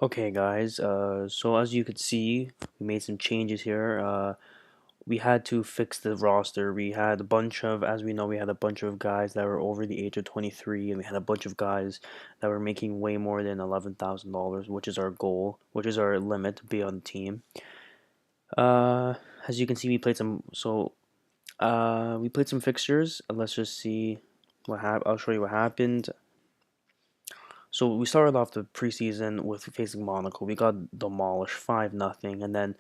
Okay, guys. So as you could see, we made some changes here. We had to fix the roster. We had a bunch of, as we know, we had a bunch of guys that were over the age of 23, and we had a bunch of guys that were making way more than $11,000, which is our goal, which is our limit to be on the team. Uh, as you can see, we played some. We played some fixtures. Let's just see what happened. I'll show you what happened. So we started off the preseason with facing Monaco. We got demolished 5-0, and then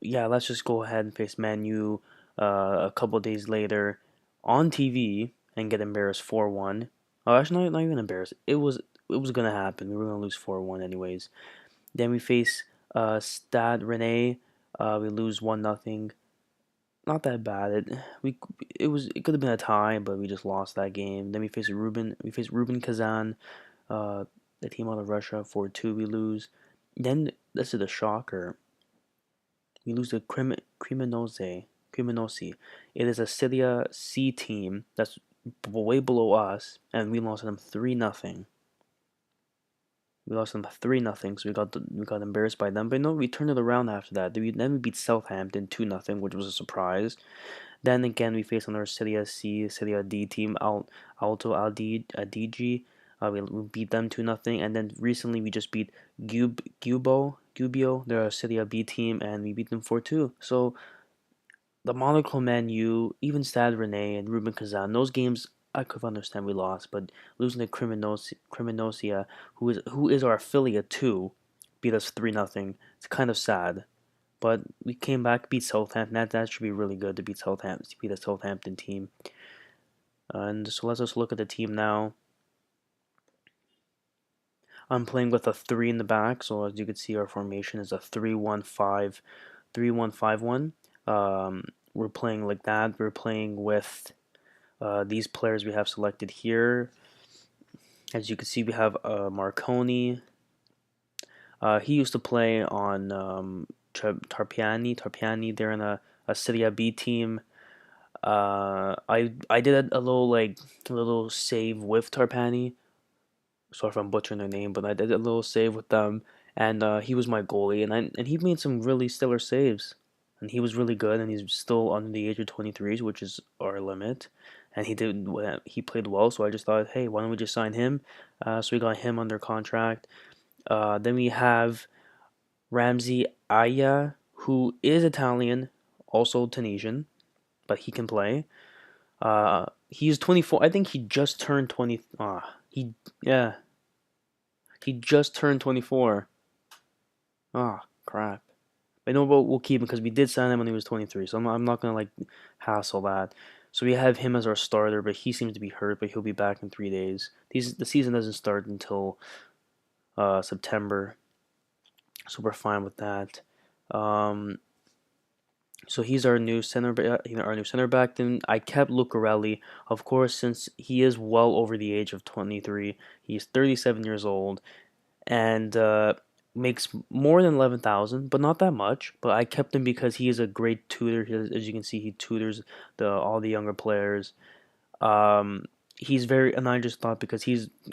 yeah, let's just go ahead and face Man U a couple of days later on TV and get embarrassed 4-1. Oh, actually, not even embarrassed. It was gonna happen. We were gonna lose 4-1 anyways. Then we face Stade Rennais. We lose 1-0. Not that bad. It could have been a tie, but we just lost that game. Then we face Ruben. We face Ruben Kazan, uh, the team out of Russia. 4-2. We lose. Then this is the shocker. We lose to Cremonese. It is a Serie C team that's way below us, and we lost them 3-0. We lost them 3-0, so we got embarrassed by them. But no, we turned it around after that. Then we beat Southampton 2-0, which was a surprise. Then again, we faced another Serie C, Serie D team, Alto Adige. We beat them 2-0, and then recently we just beat Gubbio. They're a Serie B team, and we beat them 4-2. So the Monaco Man U, even Stade Rennais and Ruben Kazan, those games I could understand we lost, but losing to Cremonosia, who is our affiliate too, beat us 3-0. It's kind of sad. But we came back, beat Southampton. That should be really good to beat Southampton, to beat a Southampton team. And so let's just look at the team now. I'm playing with a three in the back, so as you can see, our formation is a 3-1-5, 3-1-5-1. We're playing like that. We're playing with these players we have selected here. As you can see, we have Marconi. He used to play on Tarpiani. Tarpiani, they're in a Serie B team. I did a little save with Tarpani. Sorry if I'm butchering their name, but I did a little save with them, and he was my goalie, and he made some really stellar saves, and he was really good, and he's still under the age of 23, which is our limit, and he played well, so I just thought, hey, why don't we just sign him? So we got him under contract. Then we have Ramsey Aya, who is Italian, also Tunisian, but he can play. He's 24. I think he just turned 20. Yeah, he just turned 24. Crap. I know we'll keep him because we did sign him when he was 23. So I'm not gonna like hassle that. So we have him as our starter, but he seems to be hurt. But he'll be back in 3 days. The season doesn't start until September, so we're fine with that. Um, So he's our new center back. Then I kept Lucarelli, of course, since he is well over the age of 23. He's 37 years old and makes more than 11,000, but not that much. But I kept him because he is a great tutor. As you can see, he tutors the all the younger players. Um, he's very, and I just thought because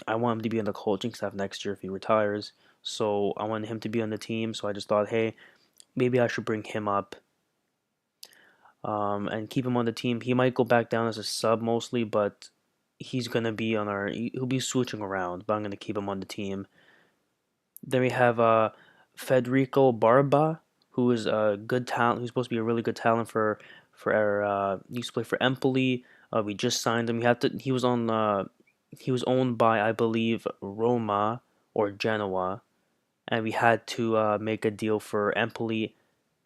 I want him to be on the coaching staff next year if he retires. So I wanted him to be on the team. So I just thought, hey, maybe I should bring him up and keep him on the team. He might go back down as a sub mostly, but he'll be switching around, but I'm gonna keep him on the team. Then we have Federico Barba, who is a good talent, who's supposed to be a really good talent for our he used to play for Empoli. We just signed him. He was owned by, I believe, Roma or Genoa, and we had to make a deal for Empoli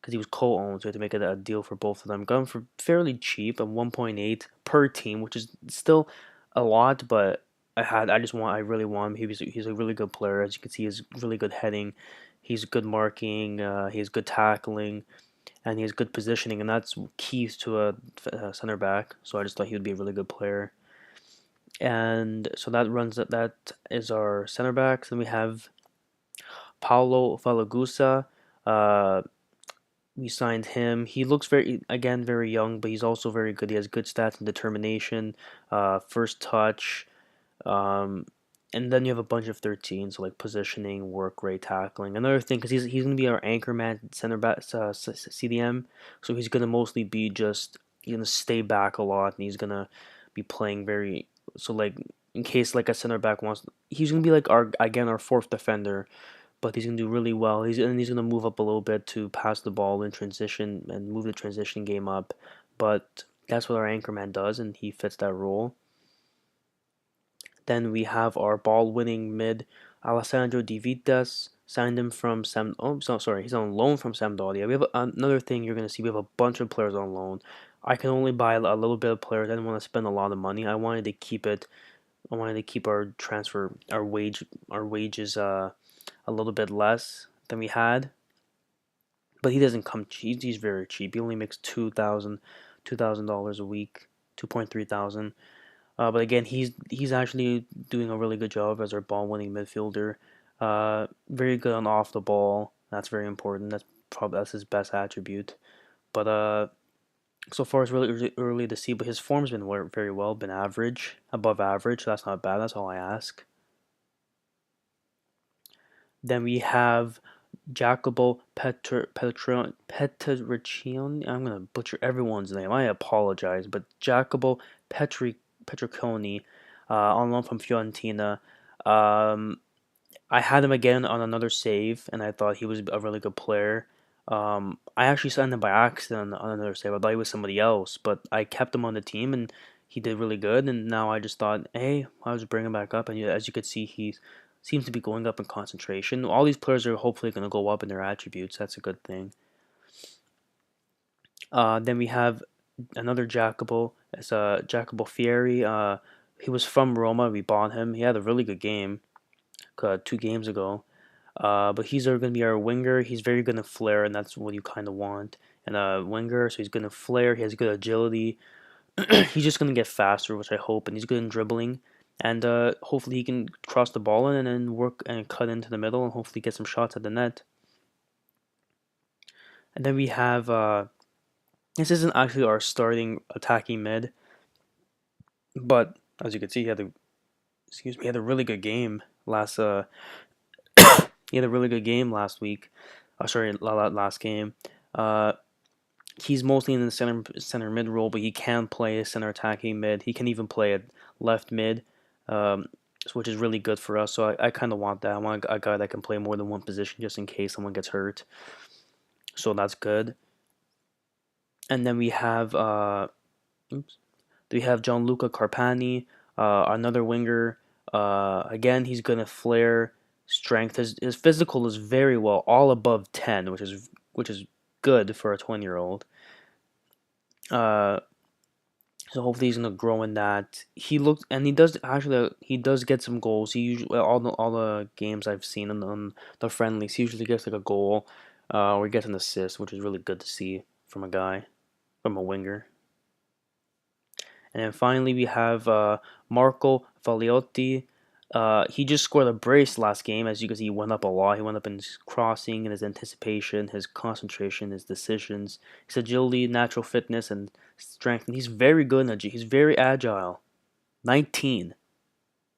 because he was co-owned, so we had to make a deal for both of them. Got him for fairly cheap, at 1.8 per team, which is still a lot, but I really want him. He's a really good player. As you can see, he's really good heading. He's good marking. He has good tackling, and he has good positioning, and that's keys to a center back. So I just thought he would be a really good player. And so that is our center backs. Then we have Paulo Falagusa. Uh, we signed him. He looks very young, but he's also very good. He has good stats and determination, first touch. Um, And then you have a bunch of 13, so like positioning, work rate, tackling. Another thing, because he's going to be our anchor man, center back, CDM, so he's going to mostly be just he's going to stay back a lot, and he's going to be playing very so like in case like a center back wants, he's going to be like our fourth defender, but he's going to do really well. He's going to move up a little bit to pass the ball in transition and move the transition game up, but that's what our anchor man does, and he fits that role. Then we have our ball-winning mid, Alessandro Di Vitas. Signed him from Sam. Oh, so sorry, he's on loan from Sampdoria. We have another thing you're gonna see. We have a bunch of players on loan. I can only buy a little bit of players. I didn't want to spend a lot of money. I wanted to keep it. I wanted to keep our transfer, our wages a little bit less than we had. But he doesn't come cheap. He's very cheap. He only makes $2,000 a week, 2.3 thousand. But again, he's actually doing a really good job as our ball-winning midfielder. Very good on off the ball. That's very important. That's his best attribute. But so far it's really early to see. But his form's been very well, been average, above average. So that's not bad. That's all I ask. Then we have Jacopo Petriccioni. I'm gonna butcher everyone's name. I apologize, but Jacopo Petriccioni, on loan from Fiorentina. Um, I had him again on another save, and I thought he was a really good player. I actually signed him by accident on another save. I thought he was somebody else, but I kept him on the team, and he did really good. And now I just thought, hey, I'll just bring him back up. And as you could see, he seems to be going up in concentration. All these players are hopefully going to go up in their attributes. That's a good thing. Then we have another Jacopo. It's Jacopo Fieri. He was from Roma. We bought him. He had a really good game 2 games ago. But he's going to be our winger. He's very good in flare, and that's what you kind of want. And a winger, so he's good in flare. He has good agility. He's just going to get faster, which I hope, and he's good in dribbling. And hopefully he can cross the ball in and then work and cut into the middle and hopefully get some shots at the net. And then we have this isn't actually our starting attacking mid, but as you can see, he had a really good game last he had a really good game last week. Sorry, last game. Uh, he's mostly in the center mid role, but he can play a center attacking mid. He can even play a left mid, um, which is really good for us. So I kind of want that. I want a guy that can play more than one position just in case someone gets hurt. So that's good. And then we have oops, we have Gianluca Carpani, another winger. Again, he's gonna flare strength. His physical is very well, all above 10, which is good for a 20-year-old. Uh, so hopefully he's gonna grow in that. He does get some goals. He usually all the games I've seen on the friendlies, he usually gets like a goal, or he gets an assist, which is really good to see from a winger. And then finally we have Marco Fagliotti. He just scored a brace last game. As you can see, he went up a lot. He went up in his crossing, and his anticipation, his concentration, his decisions, his agility, natural fitness, and strength. And he's very good in agility. He's very agile. 19,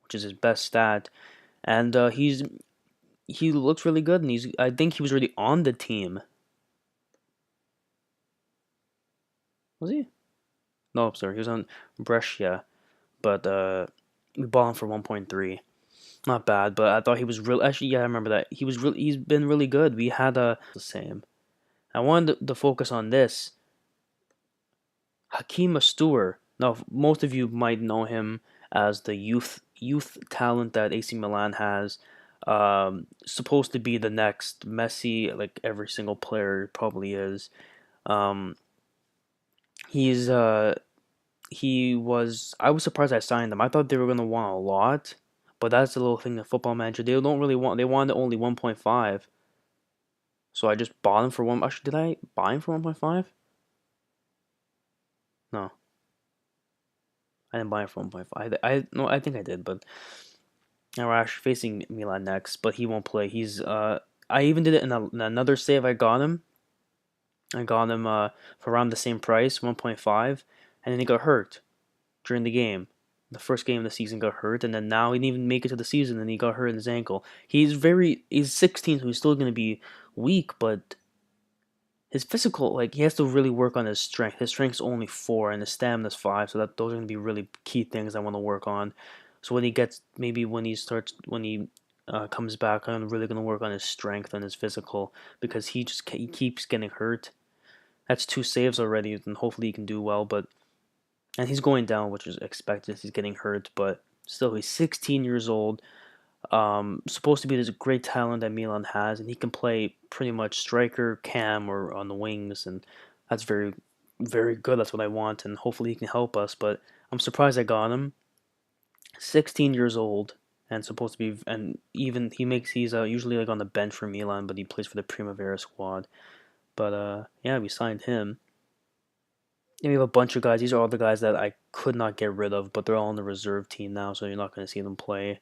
which is his best stat. And he looks really good. And I think he was already on the team. Was he? No, I'm sorry. He was on Brescia, but we bought him for 1.3. Not bad, but I thought he was real. Actually, yeah, I remember that. He's been really good. We had the same. I wanted to focus on this. Hakeem Astur. Now, most of you might know him as the youth talent that AC Milan has. Supposed to be the next Messi, like every single player probably is. Um, he's he was. I was surprised I signed him. I thought they were gonna want a lot, but that's the little thing in Football Manager. They don't really want. They wanted only 1.5. So I just bought him for one. Actually, did I buy him for 1.5? No, I didn't buy him for 1.5. I no, I think I did, but now we're actually facing Milan next. But he won't play. I even did it in another save. I got him. For around the same price, 1.5, and then he got hurt during the game. the first game of the season got hurt, and then now he didn't even make it to the season, and he got hurt in his ankle. He's 16, so he's still going to be weak, but his physical, like, he has to really work on his strength. His strength's only 4 and his stamina's 5, so that those are going to be really key things I want to work on. So when he gets, maybe when he comes back, I'm really going to work on his strength and his physical, because he keeps getting hurt. That's 2 saves already, and hopefully he can do well, but and he's going down, which is expected. He's getting hurt, but still, he's 16 years old. Supposed to be this great talent that Milan has, and he can play pretty much striker, cam, or on the wings, and that's very, very good. That's what I want, and hopefully he can help us. But I'm surprised I got him. 16 years old, and supposed to be, and even he's usually like on the bench for Milan, but he plays for the Primavera squad. But yeah, we signed him. And we have a bunch of guys. These are all the guys that I could not get rid of, but they're all on the reserve team now, so you're not going to see them play.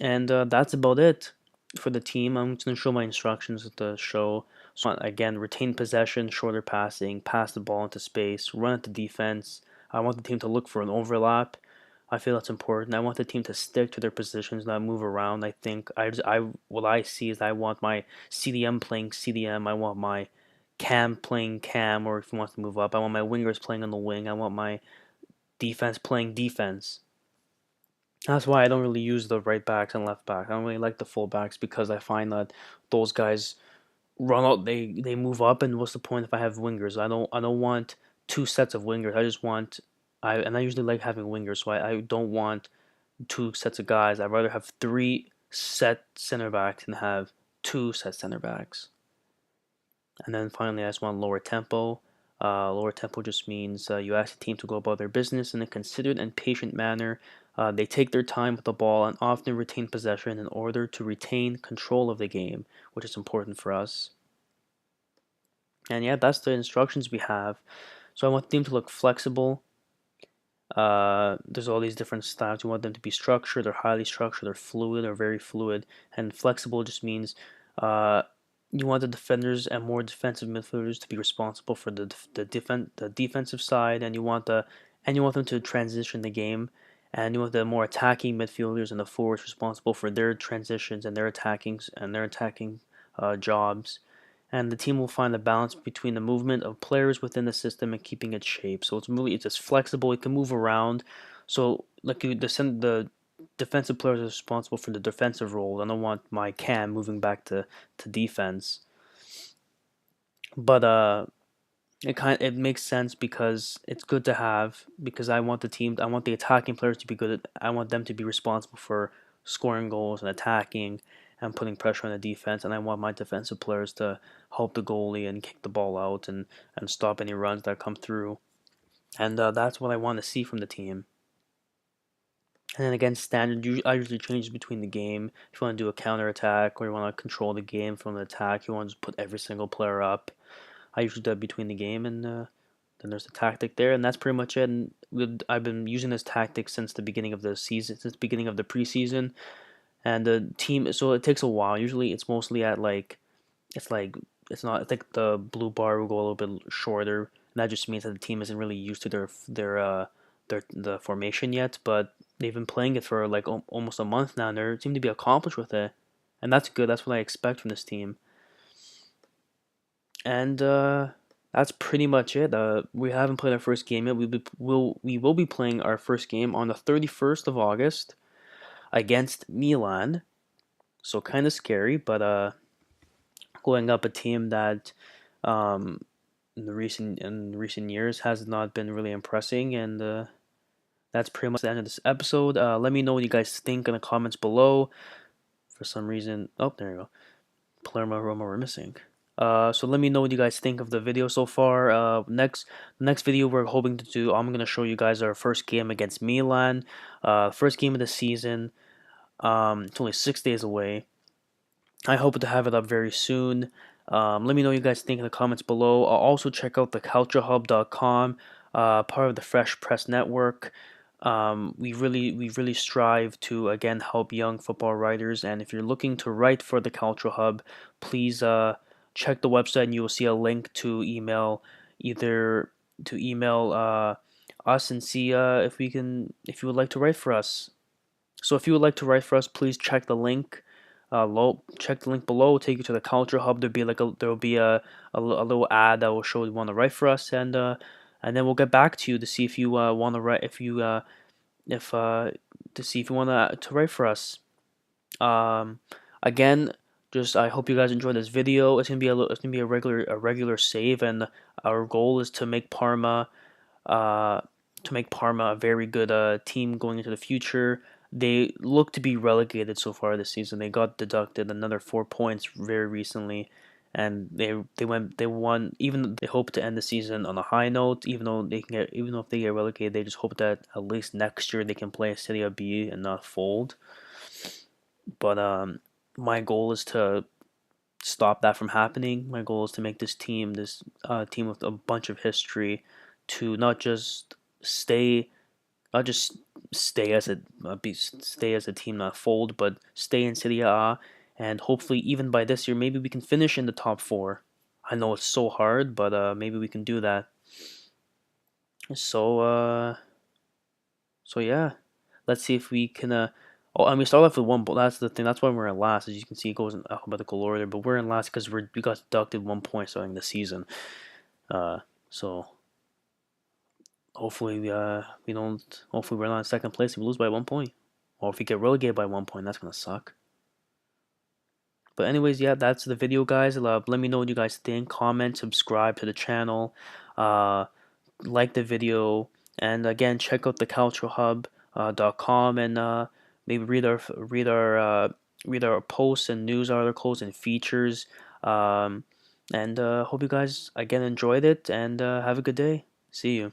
And that's about it for the team. I'm just going to show my instructions at the show. So again, retain possession, shorter passing, pass the ball into space, run at the defense. I want the team to look for an overlap. I feel that's important. I want the team to stick to their positions, not move around. I think what I see is I want my CDM playing CDM. I want my cam playing cam, or if he wants to move up, I want my wingers playing on the wing. I want my defense playing defense. That's why I don't really use the right backs and left backs. I don't really like the full backs because I find that those guys run out, they move up, and what's the point if I have wingers? I don't want 2 sets of wingers. I just want I usually like having wingers, so I don't want 2 sets of guys. I'd rather have 3 set center backs and have 2 set center backs. And then finally, I just want lower tempo. Lower tempo just means you ask the team to go about their business in a considered and patient manner. They take their time with the ball and often retain possession in order to retain control of the game, which is important for us. And yeah, that's the instructions we have. So I want the team to look flexible. There's all these different styles. You want them to be structured or highly structured or fluid or very fluid. And flexible just means uh, you want the defenders and more defensive midfielders to be responsible for the defensive side, and you want them to transition the game, and you want the more attacking midfielders and the forwards responsible for their transitions and their attacking jobs. And the team will find a balance between the movement of players within the system and keeping its shape. So it's just flexible. It can move around. So like the defensive players are responsible for the defensive role. I don't want my cam moving back to defense. But it makes sense because it's good to have, because I want the attacking players to be good at, I want them to be responsible for scoring goals and attacking and putting pressure on the defense, and I want my defensive players to help the goalie and kick the ball out and stop any runs that come through. And that's what I want to see from the team. And then again, I usually change between the game. If you want to do a counter attack, or you want to control the game from the attack, you want to just put every single player up. I usually do that between the game, and then there's the tactic there, and that's pretty much it. And I've been using this tactic since the beginning of the season, since the beginning of the preseason, and the team. So it takes a while. Usually, it's mostly at like, it's like it's not. I think the blue bar will go a little bit shorter, and that just means that the team isn't really used to their the formation yet. But they've been playing it for like almost a month now, and they seem to be accomplished with it, and that's good. That's what I expect from this team. And that's pretty much it. We haven't played our first game yet. We will be playing our first game on the 31st of August against Milan. So kind of scary, but going up a team that um, in recent years has not been really impressing, and that's pretty much the end of this episode. Let me know what you guys think in the comments below. For some reason, oh, there you go. Palermo Roma we're missing. So let me know what you guys think of the video so far. Next video we're hoping to do, I'm gonna show you guys our first game against Milan. First game of the season. It's only 6 days away. I hope to have it up very soon. Let me know what you guys think in the comments below. I'll also check out the culturehub.com, part of the Fresh Press Network. We really strive to again help young football writers, and if you're looking to write for the Cultural Hub, please check the website and you will see a link to email either to email us and see if you would like to write for us. So if you would like to write for us, please check the link. Check the link below. Take you to the Culture Hub. There'll be a little ad that will show you want to write for us, and then we'll get back to you to see if you want to write if to see if you want to write for us. Um, Again, just I hope you guys enjoyed this video. It's gonna be a regular save, and our goal is uh, to make Parma a very good team going into the future. They look to be relegated so far this season. They got deducted another 4 points very recently, and they won. Even they hope to end the season on a high note. Even though if they get relegated, they just hope that at least next year they can play Serie B and not fold. But my goal is to stop that from happening. My goal is to make this team with a bunch of history, to stay, not just stay as stay as a team, not fold, but stay in Serie A, and hopefully even by this year, maybe we can finish in the top four. I know it's so hard, but maybe we can do that. So so yeah, let's see if we can. Oh, and we start off with one. But that's the thing. That's why we're in last. As you can see, it goes in alphabetical order. But we're in last because we got deducted 1 point starting the season. Uh, so hopefully we don't. Hopefully we're not in second place. If we lose by 1 point, or if we get relegated by 1 point, that's gonna suck. But anyways, yeah, that's the video, guys. Let me know what you guys think. Comment, subscribe to the channel. Uh, like the video, and again, check out the culturehub.com, and maybe read our posts and news articles and features. Um, and hope you guys again enjoyed it, and have a good day. See you.